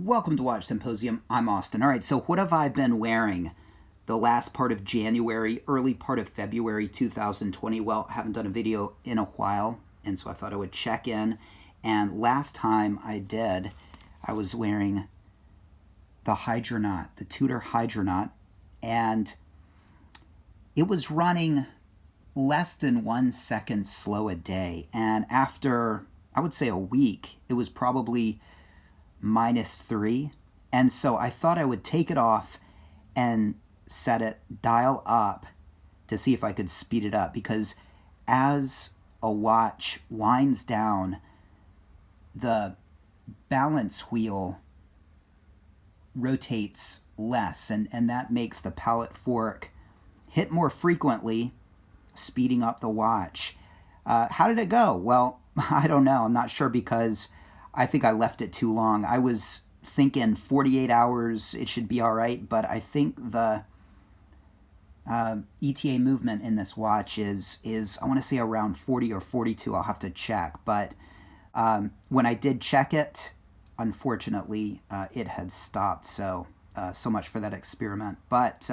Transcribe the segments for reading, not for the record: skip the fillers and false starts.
Welcome to Watch Symposium. I'm Austin. All right, so what have I been wearing the last part of January, early part of February 2020? Well, I haven't done a video in a while, and so I thought I would check in. And last time I did, I was wearing the Hydra, the Tudor Hydra, and it was running less than 1 second slow a day. And after, I would say, a week, it was probably -3. And so I thought I would take it off and set it dial up to see if I could speed it up, because as a watch winds down, the balance wheel rotates less, and that makes the pallet fork hit more frequently, speeding up the watch. How did it go? Well, I don't know. I'm not sure, because I think I left it too long. I was thinking 48 hours, it should be all right, but I think the ETA movement in this watch is I want to say around 40 or 42. I'll have to check. But when I did check it, unfortunately, it had stopped. So much for that experiment. But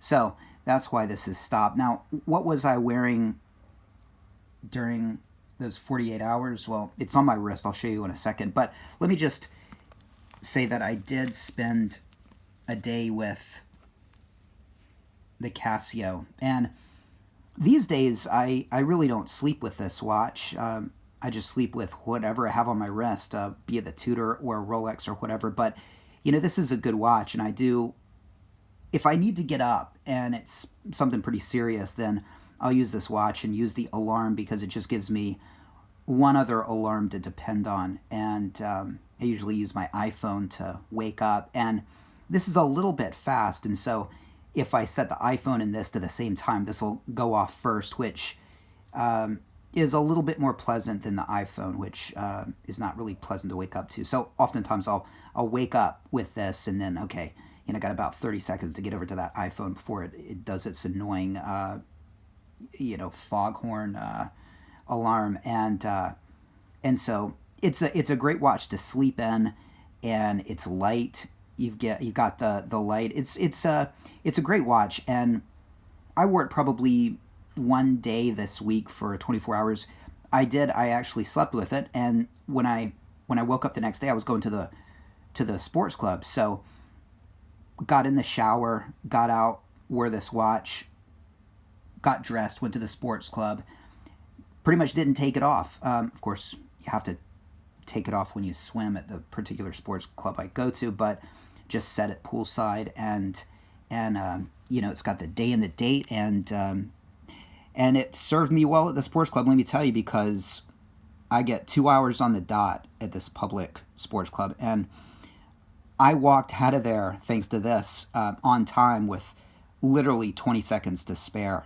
so that's why this has stopped. Now, what was I wearing during those 48 hours? Well, it's on my wrist. I'll show you in a second. But let me just say that I did spend a day with the Casio. And these days, I really don't sleep with this watch. I just sleep with whatever I have on my wrist, be it the Tudor or a Rolex or whatever. But, you know, this is a good watch. And I do, if I need to get up and it's something pretty serious, then I'll use this watch and use the alarm, because it just gives me one other alarm to depend on. And I usually use my iPhone to wake up. And this is a little bit fast. And so if I set the iPhone and this to the same time, this will go off first, which is a little bit more pleasant than the iPhone, which is not really pleasant to wake up to. So oftentimes I'll wake up with this, and then, okay, you know, I got about 30 seconds to get over to that iPhone before it does its annoying foghorn alarm. And so it's a great watch to sleep in, and it's light. You've got the light. It's a great watch, and I wore it probably one day this week for 24 hours. I actually slept with it, and when I woke up the next day, I was going to the sports club. So got in the shower, got out, wore this watch, got dressed, went to the sports club, pretty much didn't take it off. Of course, you have to take it off when you swim at the particular sports club I go to, but just set it poolside, and it's got the day and the date, and it served me well at the sports club, let me tell you, because I get 2 hours on the dot at this public sports club, and I walked out of there, thanks to this, on time with literally 20 seconds to spare.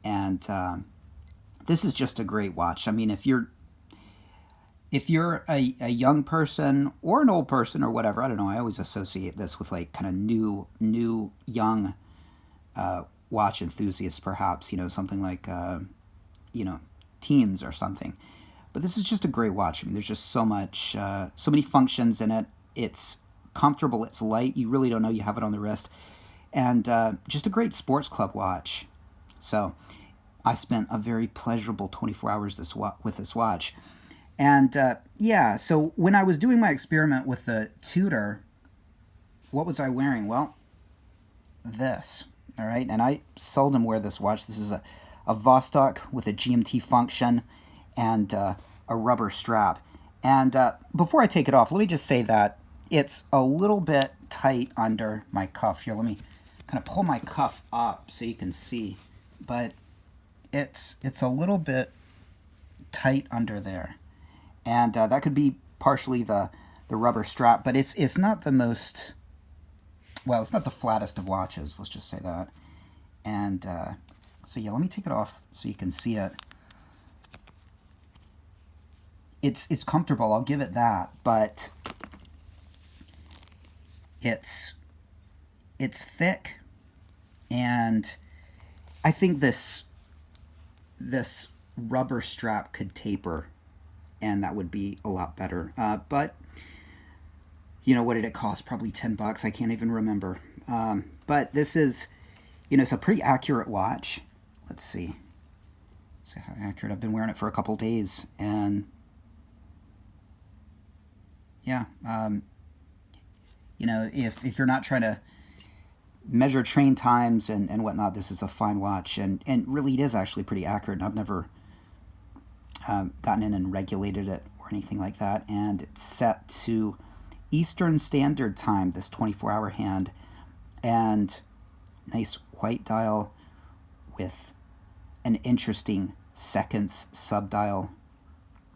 And this is just a great watch. I mean, if you're a young person or an old person or whatever, I don't know, I always associate this with like kind of new young watch enthusiasts, perhaps, something like teens or something. But this is just a great watch. I mean, there's just so many functions in it. It's comfortable, it's light, you really don't know you have it on the wrist, and just a great sports club watch. So I spent a very pleasurable 24 hours with this watch. And so when I was doing my experiment with the Tudor, what was I wearing? Well, this, all right? And I seldom wear this watch. This is a Vostok with a GMT function and a rubber strap. And before I take it off, let me just say that it's a little bit tight under my cuff here. Let me kind of pull my cuff up so you can see. But it's a little bit tight under there. And that could be partially the rubber strap, but it's not the most, well, it's not the flattest of watches, let's just say that. And so yeah, let me take it off so you can see it. It's comfortable, I'll give it that, but it's thick, and I think this rubber strap could taper, and that would be a lot better. But You know, what did it cost? Probably $10. I can't even remember. But this is, it's a pretty accurate watch. Let's see. See how accurate. I've been wearing it for a couple days, and yeah, if you're not trying to measure train times and whatnot, this is a fine watch, and really it is actually pretty accurate. And I've never gotten in and regulated it or anything like that, and it's set to Eastern Standard Time, this 24-hour hand, and nice white dial with an interesting seconds subdial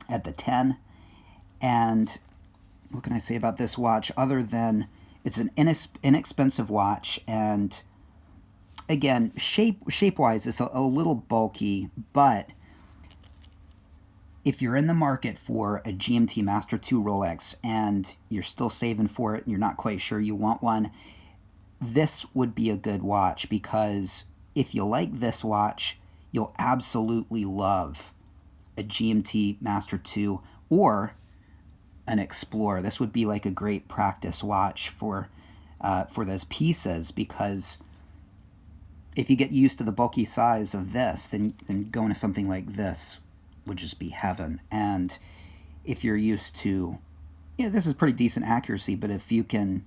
at the 10. And what can I say about this watch other than it's an inexpensive watch, and again, shape-wise, it's a little bulky, but if you're in the market for a GMT Master 2 Rolex and you're still saving for it and you're not quite sure you want one, this would be a good watch, because if you like this watch, you'll absolutely love a GMT Master 2 or an Explorer. This would be like a great practice watch for those pieces, because if you get used to the bulky size of this, then going to something like this would just be heaven. And if you're used to, this is pretty decent accuracy, but if you can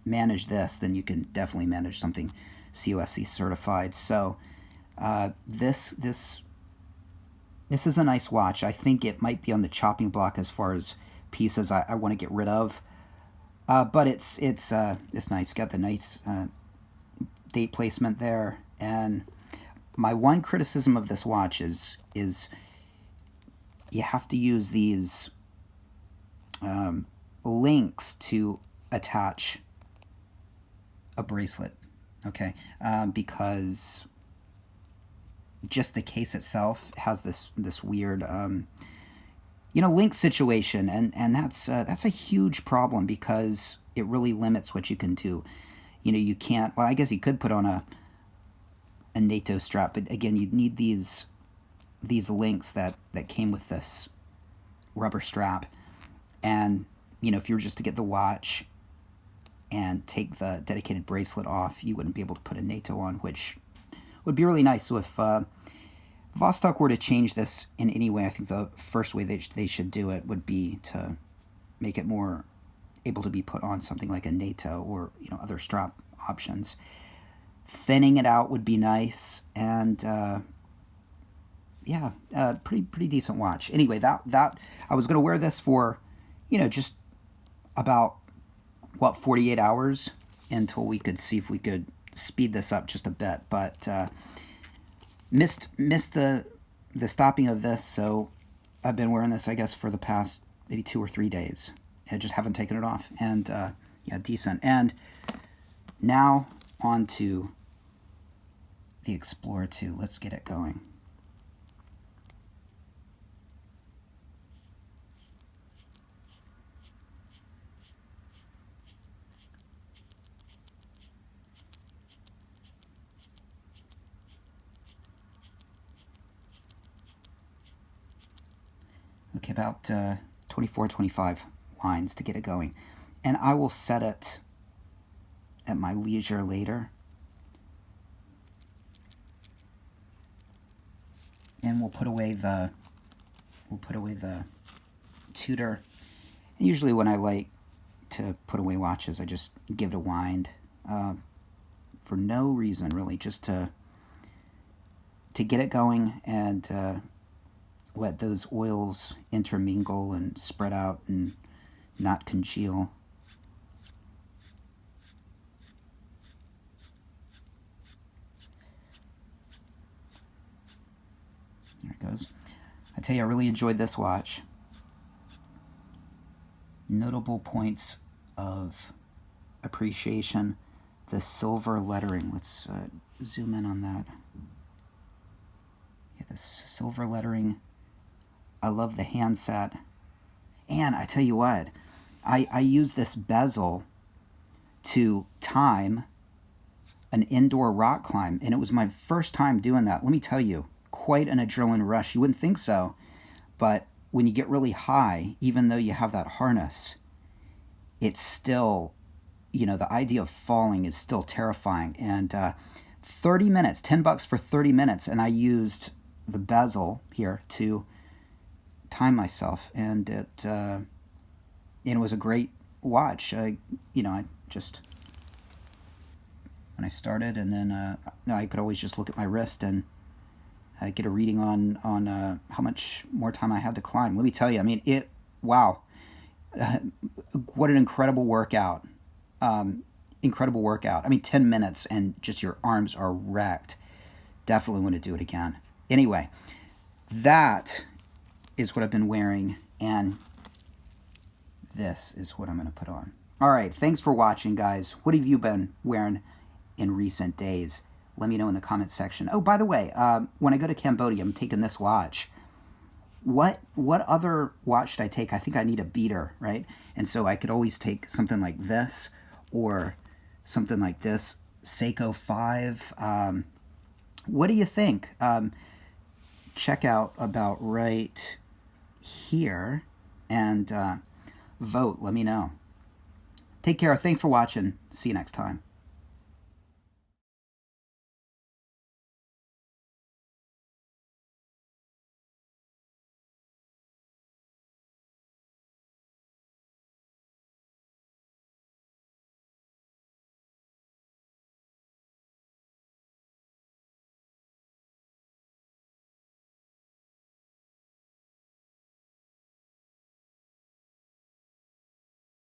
manage this, then you can definitely manage something COSC certified. So this is a nice watch. I think it might be on the chopping block as far as pieces I want to get rid of, but it's nice. Got the nice date placement there. And my one criticism of this watch is you have to use these links to attach a bracelet, okay? Because just the case itself has this weird link situation, and that's a huge problem, because it really limits what you can do. You can't, well, I guess you could put on a NATO strap, but again, you'd need these links that came with this rubber strap. And if you were just to get the watch and take the dedicated bracelet off, you wouldn't be able to put a NATO on, which would be really nice. So if Vostok were to change this in any way, I think the first way they should do it would be to make it more able to be put on something like a NATO or other strap options. Thinning it out would be nice, and pretty decent watch. Anyway, that I was going to wear this for just about 48 hours until we could see if we could speed this up just a bit, but missed the stopping of this, so I've been wearing this, I guess, for the past maybe 2 or 3 days. I just haven't taken it off, and decent. And now on to the Explorer 2. Let's get it going. Okay, about 24, 25 lines to get it going. And I will set it at my leisure later. And we'll put away the Tudor. And usually when I like to put away watches, I just give it a wind for no reason really, just to get it going and let those oils intermingle and spread out and not congeal. There it goes. I tell you, I really enjoyed this watch. Notable points of appreciation: the silver lettering. Let's zoom in on that. Yeah, the silver lettering. I love the handset. And I tell you what, I use this bezel to time an indoor rock climb, and it was my first time doing that. Let me tell you, quite an adrenaline rush. You wouldn't think so, but when you get really high, even though you have that harness, it's still, you know, the idea of falling is still terrifying. And 30 minutes, $10 for 30 minutes, and I used the bezel here to time myself, and it was a great watch. You know, I just, when I started, and then I could always just look at my wrist and get a reading on how much more time I had to climb. Let me tell you, I mean, wow, what an incredible workout. Incredible workout. I mean, 10 minutes and just your arms are wrecked. Definitely want to do it again. Anyway, that is what I've been wearing, and this is what I'm going to put on. All right, thanks for watching, guys. What have you been wearing in recent days? Let me know in the comments section. Oh, by the way, when I go to Cambodia, I'm taking this watch. What other watch should I take? I think I need a beater, right? And so I could always take something like this or something like this, Seiko 5. What do you think? Check out about right here and vote. Let me know. Take care. Thanks for watching. See you next time.